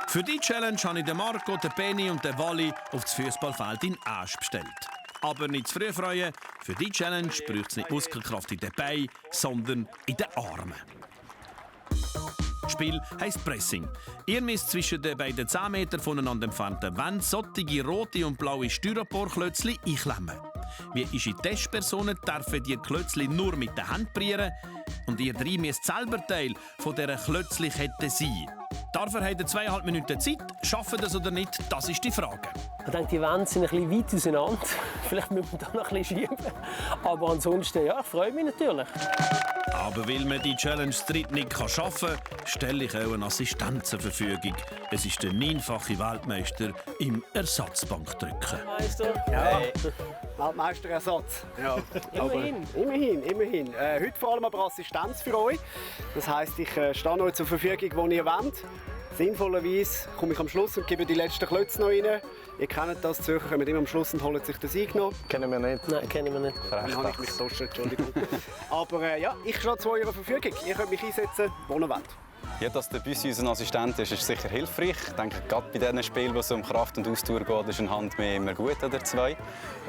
Für die Challenge habe ich den Marco, den Benny und den Wally auf das Fußballfeld in Asch bestellt. Aber nicht zu früh freuen, für die Challenge braucht es nicht Muskelkraft in den Beinen, sondern in den Armen. Das Spiel heisst Pressing. Ihr müsst zwischen den beiden 10 Meter voneinander entfernten Wänden solche rote und blaue Styroporklötzchen einklemmen. Wie unsere Testpersonen dürfen die Klötzchen nur mit den Händen probieren und ihr drei müsst selber Teil von dieser Klötzchenkette sein. Dafür habt ihr 2,5 Minuten Zeit. Schaffen das oder nicht, das ist die Frage. Ich denke, die Wände sind ein bisschen weit auseinander. Vielleicht müssen wir da noch ein bisschen schieben. Aber ansonsten, ja, ich freue mich natürlich. Aber weil man die Challenge zu dritt nicht schaffen kann, stelle ich auch einen Assistent zur Verfügung. Es ist der 9-fache Weltmeister im Ersatzbankdrücken. Meister? Ja, Weltmeisterersatz. Ja. Immerhin. Heute vor allem aber Assistenz für euch. Das heisst, ich stehe euch zur Verfügung, wo ihr wollt. Sinnvollerweise komme ich am Schluss und gebe die letzten Klötze noch rein. Ihr kennt das, die Zürcher kommen immer am Schluss und holen sich den Sieg noch. Kennen wir nicht. Nein, kennen wir nicht. Dann habe ich mich getauscht, Entschuldigung. Aber ja, ich stehe zu eurer Verfügung. Ihr könnt mich einsetzen, wo ihr wollt. Ja, dass der Büssi unser Assistent ist sicher hilfreich. Ich denke, gerade bei diesen Spielen, wo es um Kraft und Ausdauer geht, ist eine Hand mehr immer gut oder zwei.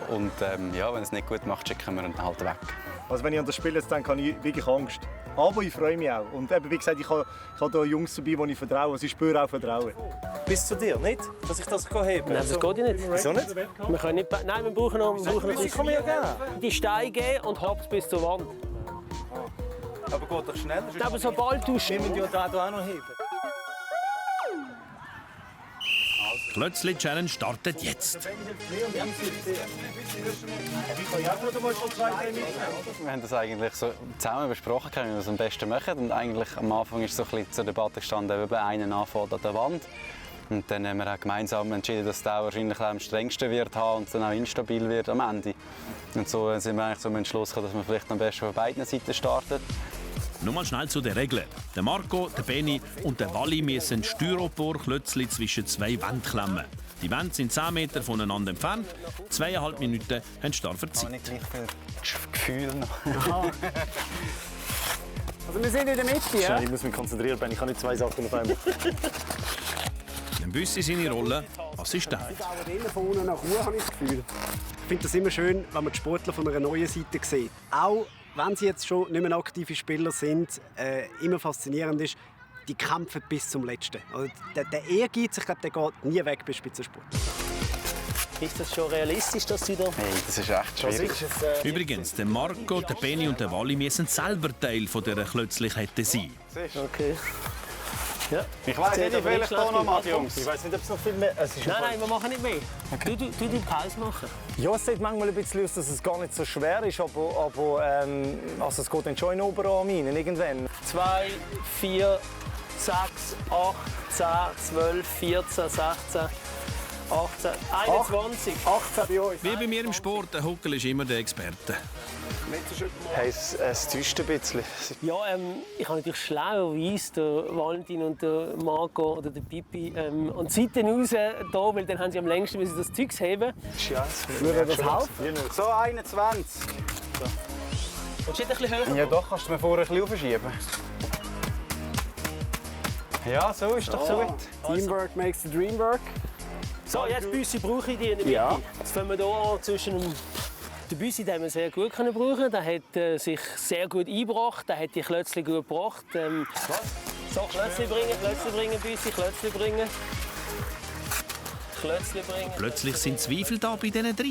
Und ja, wenn es nicht gut macht, schicken wir ihn halt weg. Also wenn ich an das Spiel jetzt denke, habe ich wirklich Angst. Aber ich freue mich auch. Und eben, wie gesagt, ich habe hier Jungs dabei, die ich vertraue. Also ich spüre auch Vertrauen. Bis zu dir, nicht? Dass ich das heben kann? Nein, das geht ja nicht. Wieso nicht? Wir können nicht. Nein, wir brauchen noch die Steine geben und hab's bis zur Wand. Aber geht doch schneller. Aber sobald du Wir müssen ja da auch noch heben. Klötzli-Challenge startet jetzt. Wir haben das eigentlich so zusammen besprochen, wie wir es am besten machen. Und eigentlich am Anfang ist so ein bisschen zur Debatte gestanden, ob einer anfängt an der Wand. Und dann haben wir auch gemeinsam entschieden, dass der wahrscheinlich am strengsten wird haben und dann auch instabil wird am Ende. Und so sind wir eigentlich zum Entschluss gekommen, dass man vielleicht am besten von beiden Seiten startet. Nochmal schnell zu den Regeln. Der Marco, der Benny und der Wally müssen Styroporklötzchen zwischen 2 Wänden klemmen. Die Wände sind 10 Meter voneinander entfernt. 2,5 Minuten haben sie dafür Zeit. Nicht gleich viel Gefühl noch. Also wir sind in der Mitte, ja? Ich muss mich konzentrieren, Ben. Ich kann nicht 2 Sachen auf einmal. Dann Büssi seine Rolle Assistent. Sie dauern immer von unten nach oben, habe ich das Gefühl. Ich finde das immer schön, wenn man die Sportler von einer neuen Seite sieht. Auch wenn sie jetzt schon nicht mehr aktive Spieler sind, immer faszinierend ist, die kämpfen bis zum Letzten. Also der Ehrgeiz, ich glaube, der geht nie weg bei Spitzensport. Ist das schon realistisch, dass Sie da... Hey, das ist echt schwierig. Übrigens, der Marco, der Benny und der Wally müssen selber Teil von dieser Klötzlichkette sein. Okay. Ja. Ich weiss nicht, wie viel ich hier noch mache, Jungs. Ich weiß nicht, ob es noch viel mehr... Nein, wir machen nicht mehr. Okay. Du die Pause machen. Ja, es sieht manchmal ein bisschen aus, dass es gar nicht so schwer ist, aber also es geht dann schon in den Oberarm rein, irgendwann. 2, 4, 6, 8, 10, 12, 14, 16, 18, 21. 18 bei uns. Wie bei mir im Sport, der Huckel ist immer der Experte. Hey, es täuscht ein bisschen. Ja, ich habe natürlich schlauerweise den Valentin und den Marco oder den Pipi an die Seite raus da, weil dann haben sie am längsten müssen das Zeug heben. Würde das helfen? So, 21. Willst du nicht ein bisschen höher? Ja doch, kannst du mir vorher ein bisschen aufschieben. Ja, so ist doch so gut. Teamwork makes the dream work. So, jetzt Büssi brauche ich die in der Mitte. Ja. Jetzt fangen wir hier an zwischen dem... Den Büssi den haben wir sehr gut brauchen. Der hat sich sehr gut eingebracht. Der hat die Klötzchen gut gebracht. So, Klötzchen bringen, Büssi, Klötzchen bringen. Klötzchen bringen. Plötzlich sind Zweifel da bei diesen 3.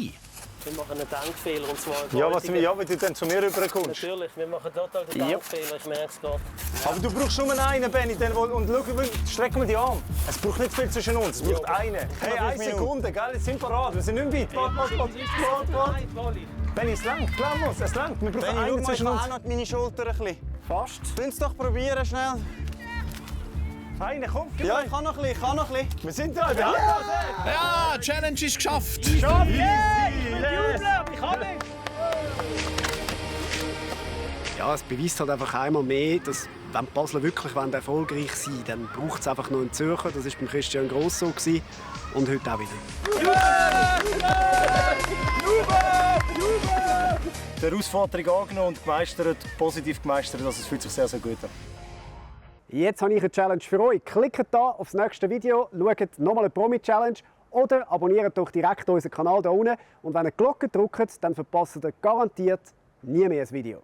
Wir machen einen Denkfehler. Und zwar Wenn du dann zu mir rüberkommst. Natürlich, wir machen total den Denkfehler. Ich merke es gerade. Aber du brauchst nur einen, Benni. Und schau, strecken wir die Arme. Es braucht nicht viel zwischen uns. Es braucht einen. Hey, 1 Sekunde, gell? Jetzt sind wir parat. Wir sind nicht weit. Warte. Benni, es langt. Glaub uns, es langt. Wir brauchen einen zwischen uns. Auch meine Schulter ein bisschen. Fast. Lass uns doch probieren, schnell. Einen, komm, gib Ja, mir. ich kann noch ein bisschen, Wir sind da. Ja, Challenge ist geschafft. Ich kann nicht! Ja, es beweist halt einfach einmal mehr, dass wenn die Basler wirklich erfolgreich sein wollen, dann braucht es einfach noch einen Zürcher. Das war beim Christian Gross so und heute auch wieder. Die Herausforderung angenommen und gemeistert, positiv gemeistert. Das fühlt sich sehr, sehr gut an. Jetzt habe ich eine Challenge für euch. Klickt hier auf das nächste Video, schaut nochmal eine Promi-Challenge oder abonniert doch direkt unseren Kanal hier unten. Und wenn ihr die Glocke drückt, dann verpasst ihr garantiert nie mehr ein Video.